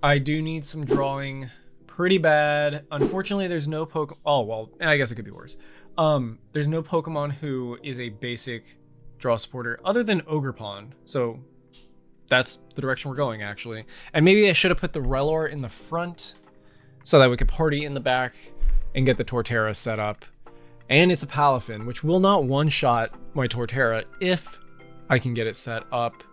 I do need some drawing pretty bad. Unfortunately, there's no Pokemon. Oh, well, I guess it could be worse. There's no Pokemon who is a basic draw supporter other than Ogerpon. So that's the direction we're going, actually. And maybe I should have put the Relor in the front so that we could party in the back and get the Torterra set up. And it's a Palafin, which will not one-shot my Torterra if I can get it set up.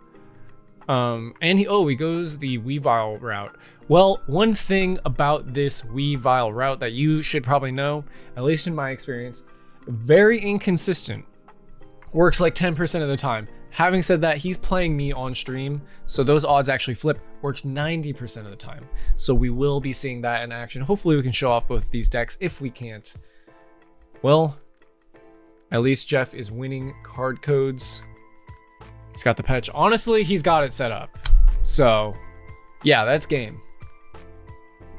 And he goes the Weavile route. Well, one thing about this Weavile route that you should probably know, at least in my experience, very inconsistent. Works like 10% of the time. Having said that, he's playing me on stream, so those odds actually flip. Works 90% of the time. So we will be seeing that in action. Hopefully we can show off both these decks. If we can't, well, at least Jeff is winning card codes. He's got the patch. Honestly, he's got it set up. So yeah, that's game.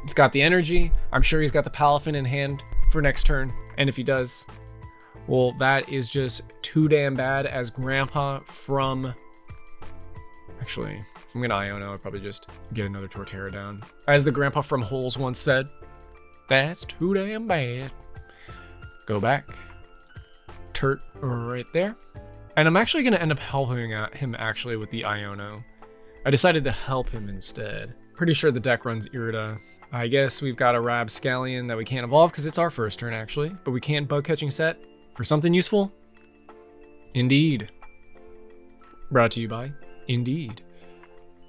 He's got the energy. I'm sure he's got the Palafin in hand for next turn. And if he does, well, that is just too damn bad. As Grandpa from... Actually, if I'm going to Iono, I'll probably just get another Torterra down. As the Grandpa from Holes once said, that's too damn bad. Go back. Turt right there. And I'm actually going to end up helping him actually with the Iono. I decided to help him instead. Pretty sure the deck runs Irida. I guess we've got a Rabscallion that we can't evolve because it's our first turn actually. But we can't bug catching set for something useful. Indeed. Brought to you by Indeed.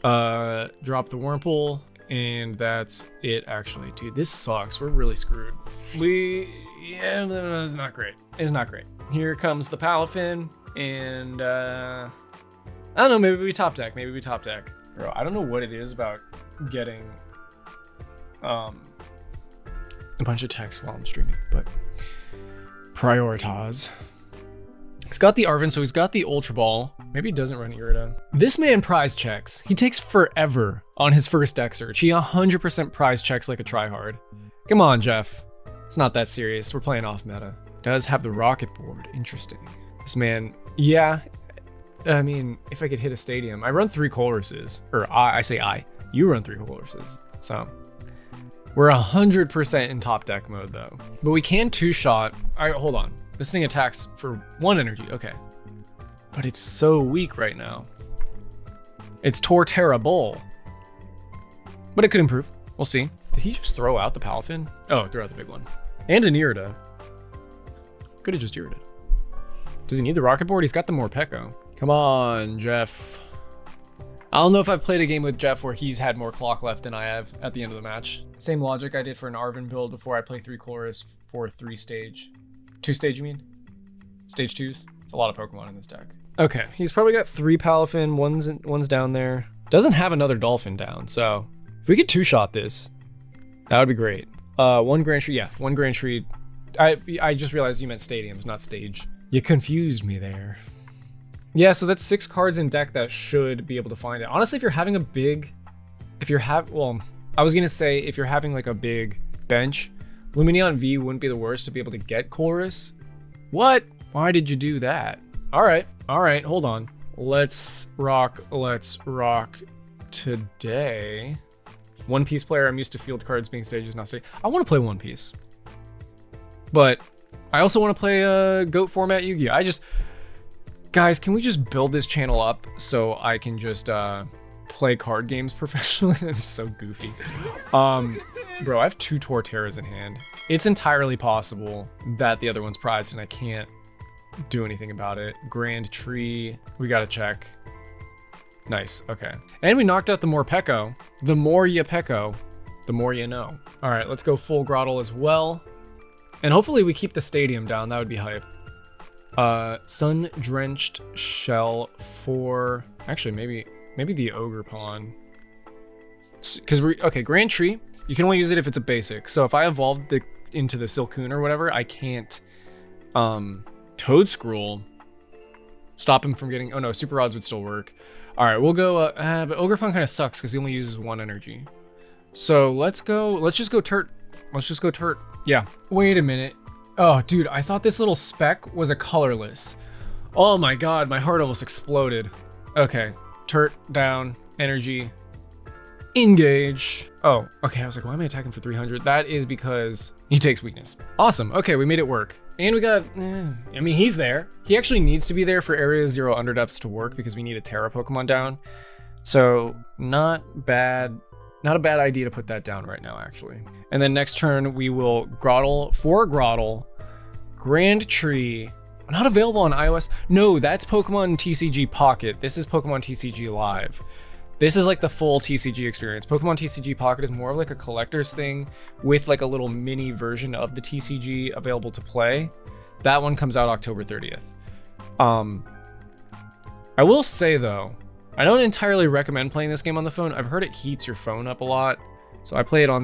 Drop the Wurmple. And that's it actually. Dude, this sucks. We're really screwed. Yeah, it's not great. It's not great. Here comes the Palafin. And I don't know, maybe we top deck. Maybe we top deck. Bro, I don't know what it is about getting a bunch of text while I'm streaming, but prioritize. He's got the Arven, so he's got the Ultra Ball. Maybe he doesn't run Irida. This man prize checks. He takes forever on his first deck search. He 100% prize checks like a tryhard. Come on, Jeff. It's not that serious. We're playing off meta. Does have the rocket board. Interesting. This man, yeah. I mean, if I could hit a stadium, I run 3 Colresses. Or I say I. You run 3 Colresses. So we're 100% in top deck mode though. But we can 2-shot. All right, hold on. This thing attacks for 1 energy. Okay. But it's so weak right now. It's Torterra Bull. But it could improve. We'll see. Did he just throw out the Palafin? Oh, throw out the big one. And an Irida. Could have just Irida'd. Does he need the rocket board? He's got the Morpeko. Come on, Jeff. I don't know if I've played a game with Jeff where he's had more clock left than I have at the end of the match. Same logic I did for an Arven build before I play 3 Chorus for 3 stage. 2 stage, you mean? Stage 2s? It's a lot of Pokemon in this deck. Okay, he's probably got 3 Palafin, one's down there. Doesn't have another Dolphin down, so if we could 2-shot this, that would be great. 1 Grand Tree, yeah, 1 Grand Tree. I just realized you meant stadiums, not stage. You confused me there. Yeah, so that's 6 cards in deck that should be able to find it. Honestly, if you're having a big, well, I was gonna say if you're having like a big bench, Lumineon V wouldn't be the worst to be able to get Chorus. What? Why did you do that? All right, hold on. Let's rock today. One Piece player, I'm used to field cards being stages, not stage. I want to play One Piece. But I also want to play a GOAT format Yu-Gi-Oh! Guys, can we just build this channel up so I can just play card games professionally? That is so goofy. Bro, I have 2 Torterras in hand. It's entirely possible that the other one's prized and I can't do anything about it. Grand Tree, we gotta check. Nice, okay. And we knocked out the Morpeko. The more you Peko, the more you know. All right, let's go full Grottle as well. And hopefully we keep the stadium down, that would be hype. Sun-drenched shell for, actually maybe the Ogerpon. Because okay, Grand Tree, you can only use it if it's a basic. So if I evolved into the Silcoon or whatever, I can't Toadscruel stop him from getting, oh no, Super Rods would still work. All right, we'll go, but Ogerpon kind of sucks because he only uses 1 energy. So let's just go Turt. Let's just go Turt. Yeah, wait a minute. Oh, dude, I thought this little speck was a colorless. Oh my god, my heart almost exploded. Okay, Turt down, energy. Engage. Oh, okay. I was like, why am I attacking for 300? That is because he takes weakness. Awesome. Okay, we made it work. And we got, I mean, he's there. He actually needs to be there for Area 0 Underdepths to work because we need a Terra Pokemon down. So not bad. Not a bad idea to put that down right now, actually. And then next turn, we will Grotle for Grotle, Grand Tree. Not available on iOS. No, that's Pokemon TCG Pocket. This is Pokemon TCG Live. This is like the full TCG experience. Pokemon TCG Pocket is more of like a collector's thing with like a little mini version of the TCG available to play. That one comes out October 30th. I will say though, I don't entirely recommend playing this game on the phone. I've heard it heats your phone up a lot. So I play it on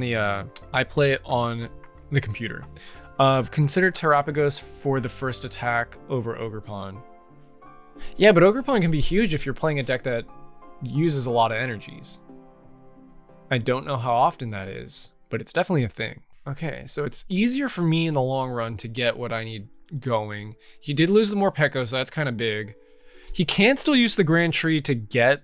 the computer. Consider Terrapagos for the first attack over Ogerpon. Yeah, but Ogerpon can be huge if you're playing a deck that uses a lot of energies. I don't know how often that is, but it's definitely a thing. Okay, so it's easier for me in the long run to get what I need going. He did lose the Morpeko, so that's kind of big. He can still use the Grand Tree to get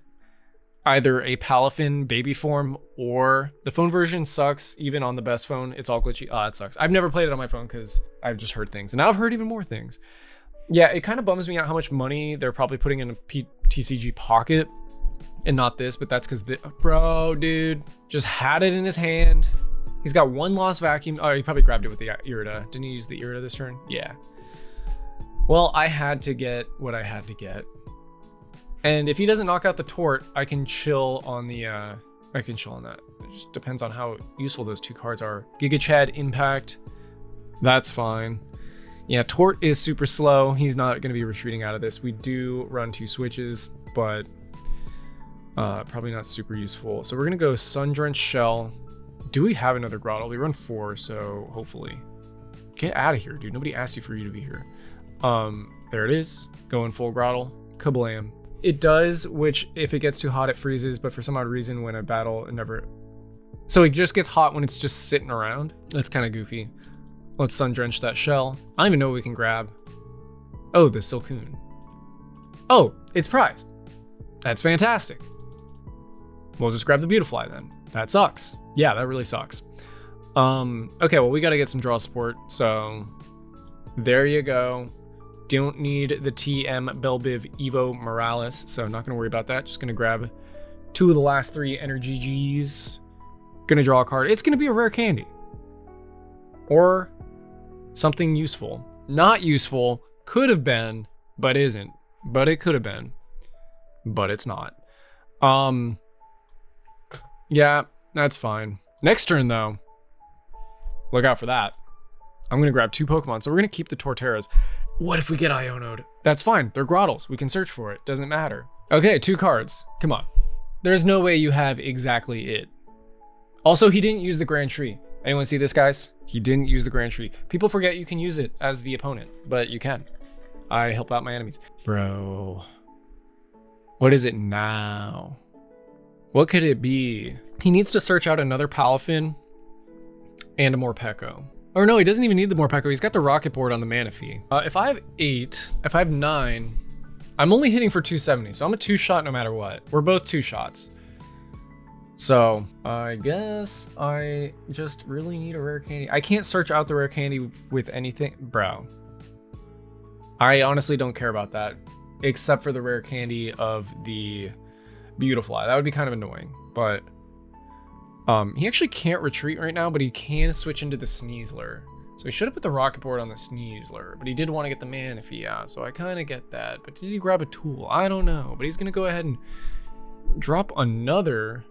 either a Palafin baby form or the phone version sucks. Even on the best phone, it's all glitchy. It sucks. I've never played it on my phone because I've just heard things, and now I've heard even more things. Yeah, it kind of bums me out how much money they're probably putting in a TCG Pocket and not this, but that's because bro, dude, just had it in his hand. He's got one lost vacuum. Oh, he probably grabbed it with the Irida. Didn't he use the Irida this turn? Yeah. Well, I had to get what I had to get. And if he doesn't knock out the Tort, I can chill on the, I can chill on that. It just depends on how useful those two cards are. Giga Chad, Impact, that's fine. Yeah, Tort is super slow. He's not going to be retreating out of this. We do run 2 switches, but probably not super useful. So we're going to go Sun Drenched Shell. Do we have another Grotle? We run 4, so hopefully. Get out of here, dude. Nobody asked you for you to be here. There it is. Going full Grotle. Kablam. It does, which if it gets too hot, it freezes, but for some odd reason when I battle, it never... So it just gets hot when it's just sitting around. That's kind of goofy. Let's Sun Drench that shell. I don't even know what we can grab. Oh, the Silcoon. Oh, it's prized. That's fantastic. We'll just grab the Beautifly then. That sucks. Yeah, that really sucks. Okay, well, we got to get some draw support, so there you go. Don't need the TM Belbiv Evo Morales, so I'm not going to worry about that. Just going to grab 2 of the last 3 Energy Gs. Going to draw a card. It's going to be a rare candy. Or something useful. Not useful. Could have been, but isn't. But it could have been. But it's not. Yeah, that's fine. Next turn, though. Look out for that. I'm going to grab 2 Pokemon, so we're going to keep the Torterras. What if we get Iono'd? That's fine. They're Grottles. We can search for it. Doesn't matter. Okay, 2 cards. Come on. There's no way you have exactly it. Also, he didn't use the Grand Tree. Anyone see this, guys? He didn't use the Grand Tree. People forget you can use it as the opponent, but you can. I help out my enemies. Bro. What is it now? What could it be? He needs to search out another Palafin and a Morpeko. Or no, he doesn't even need the Morpeko. He's got the Rocket Board on the Manaphy. If I have 8, if I have 9, I'm only hitting for 270, so I'm a 2-shot no matter what. We're both 2 shots. So I guess I just really need a rare candy. I can't search out the rare candy with anything. Bro. I honestly don't care about that, except for the rare candy of the Beautifly. That would be kind of annoying, but he actually can't retreat right now, but he can switch into the Sneasler. So he should have put the Rocket Board on the Sneasler, but he did want to get the Manaphy out, so I kind of get that. But did he grab a tool? I don't know, but he's going to go ahead and drop another.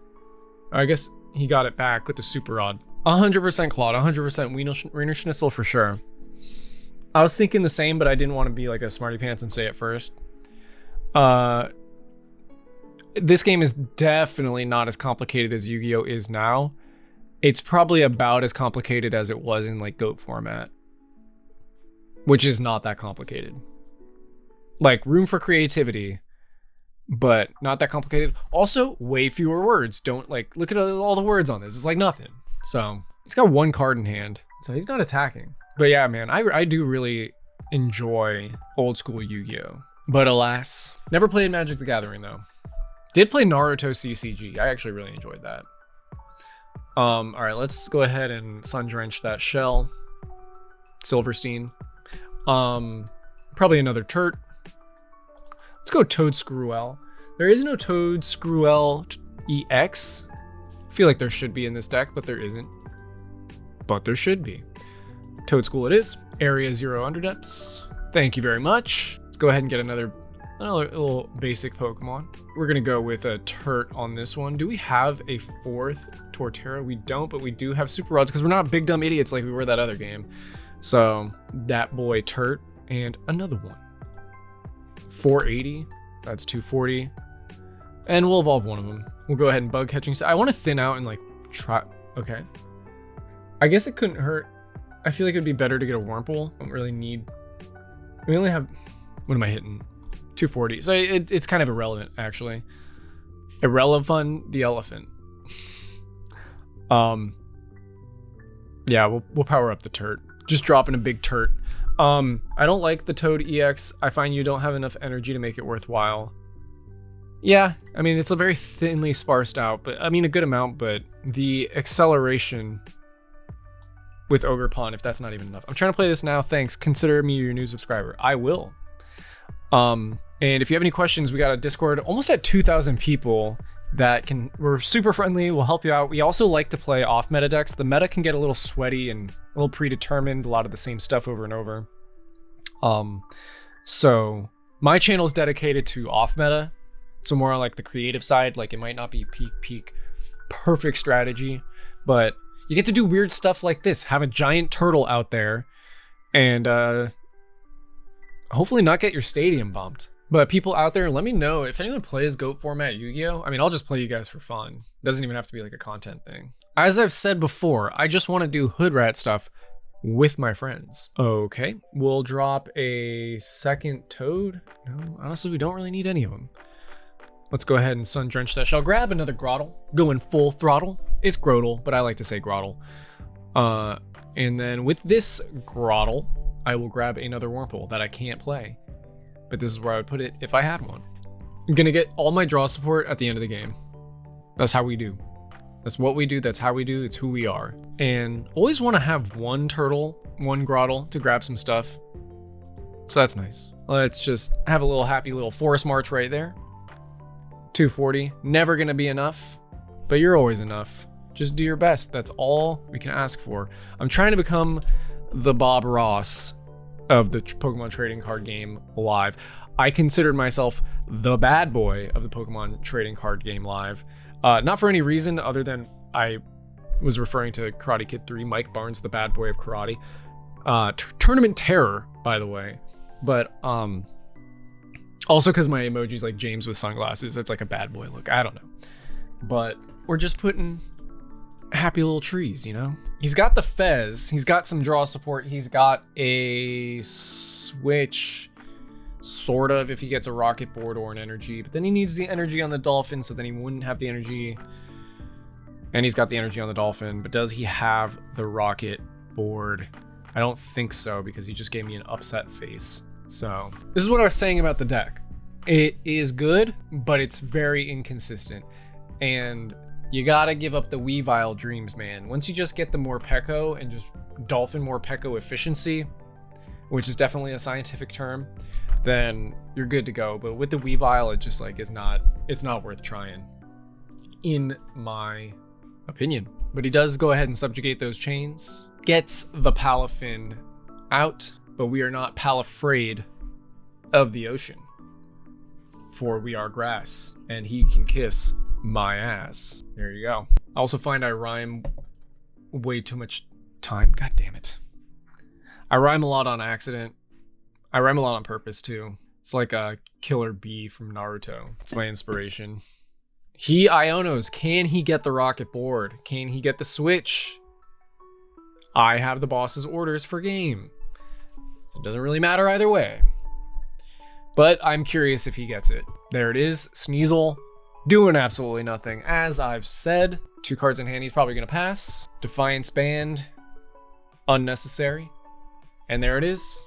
I guess he got it back with the Super Rod. 100% Claude, 100% Wiener Schnitzel for sure. I was thinking the same, but I didn't want to be like a smarty pants and say it first. This game is definitely not as complicated as Yu-Gi-Oh! Is now. It's probably about as complicated as it was in like GOAT format, which is not that complicated. Like room for creativity, but not that complicated. Also, way fewer words. Don't like look at all the words on this. It's like nothing. So he's got 1 card in hand, so he's not attacking. But yeah, man, I do really enjoy old school Yu-Gi-Oh! But alas, never played Magic the Gathering though. Did play Naruto CCG. I actually really enjoyed that. All right, let's go ahead and sun drench that shell. Silverstein. Probably another Turt. Let's go Toad Screwell. There is no Toad Screwell EX. I feel like there should be in this deck, but there isn't. But there should be. Toad School it is. Area 0 Underdepths. Thank you very much. Let's go ahead and get another little basic Pokemon. We're gonna go with a Turt on this one. Do we have a fourth Torterra? We don't, but we do have Super Rods because we're not big dumb idiots like we were that other game. So that boy Turt and another one. 480. That's 240. And we'll evolve one of them. We'll go ahead and bug catching. I want to thin out and like try. Okay. I guess it couldn't hurt. I feel like it'd be better to get a Wurmple. I don't really need. We only have. What am I hitting? 240. So it's kind of irrelevant, actually. Irrelevant, the elephant. Yeah, we'll power up the Turt. Just dropping a big Turt. I don't like the Toad EX. I find you don't have enough energy to make it worthwhile. Yeah, I mean, it's a very thinly sparsed out, but I mean, a good amount, but the acceleration with Ogerpon, if that's not even enough. I'm trying to play this now. Thanks. Consider me your new subscriber. I will. And if you have any questions, we got a Discord almost at 2,000 people that we're super friendly. We'll help you out. We also like to play off meta decks. The meta can get a little sweaty and a little predetermined, a lot of the same stuff over and over. So my channel is dedicated to off meta. So more on like the creative side, like it might not be peak perfect strategy, but you get to do weird stuff like this. Have a giant turtle out there and hopefully not get your stadium bumped. But people out there, let me know if anyone plays GOAT format Yu-Gi-Oh! I mean, I'll just play you guys for fun. Doesn't even have to be like a content thing. As I've said before, I just want to do hood rat stuff with my friends. Okay, we'll drop a second Toad. No, honestly, we don't really need any of them. Let's go ahead and sun drench that shell. Grab another Grottle. Going full throttle. It's Grotle, but I like to say Grottle. And then with this Grottle, I will grab another Wurmple that I can't play. But this is where I would put it if I had one. I'm gonna get all my draw support at the end of the game. That's how we do. That's what we do. That's how we do. It's who we are. And always want to have one turtle, one Grottle to grab some stuff. So that's nice. Let's just have a little happy little forest march right there. 240. Never gonna be enough, but you're always enough. Just do your best. That's all we can ask for. I'm trying to become the Bob Ross of the Pokemon trading card game live. I considered myself the bad boy of the Pokemon trading card game live. Not for any reason other than I was referring to Karate Kid 3, Mike Barnes, the bad boy of karate. Tournament terror, by the way. But also because my emoji's like James with sunglasses. It's like a bad boy look. I don't know. But we're just putting happy little trees, you know? He's got the Fez. He's got some draw support. He's got a switch, sort of, if he gets a rocket board or an energy. But then he needs the energy on the Dolphin, so then he wouldn't have the energy. And he's got the energy on the Dolphin. But does he have the rocket board? I don't think so, because he just gave me an upset face. So this is what I was saying about the deck. It is good, but it's very inconsistent. And you gotta give up the Weavile dreams, man. Once you just get the Morpeko and just Dolphin Morpeko efficiency, which is definitely a scientific term, then you're good to go. But with the Weavile, it just like it's not worth trying, in my opinion. But he does go ahead and subjugate those chains, gets the Palafin out, but we are not Palafrayed of the ocean, for we are grass, and he can kiss my ass. There you go. I also find I rhyme way too much time. God damn it. I rhyme a lot on accident. I rhyme a lot on purpose too. It's like a Killer Bee from Naruto. It's my inspiration. He Ionos. Can he get the rocket board? Can he get the switch? I have the boss's orders for game. So it doesn't really matter either way. But I'm curious if he gets it. There it is. Sneasel. Doing absolutely nothing. As I've said, 2 cards in hand, he's probably going to pass. Defiance Band. Unnecessary. And there it is.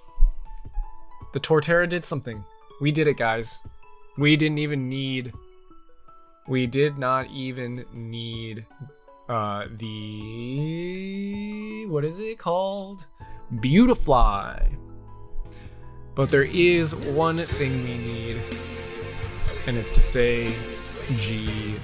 The Torterra did something. We did it, guys. We did not even need the, what is it called? Beautifly. But there is one thing we need, and it's to say GG's.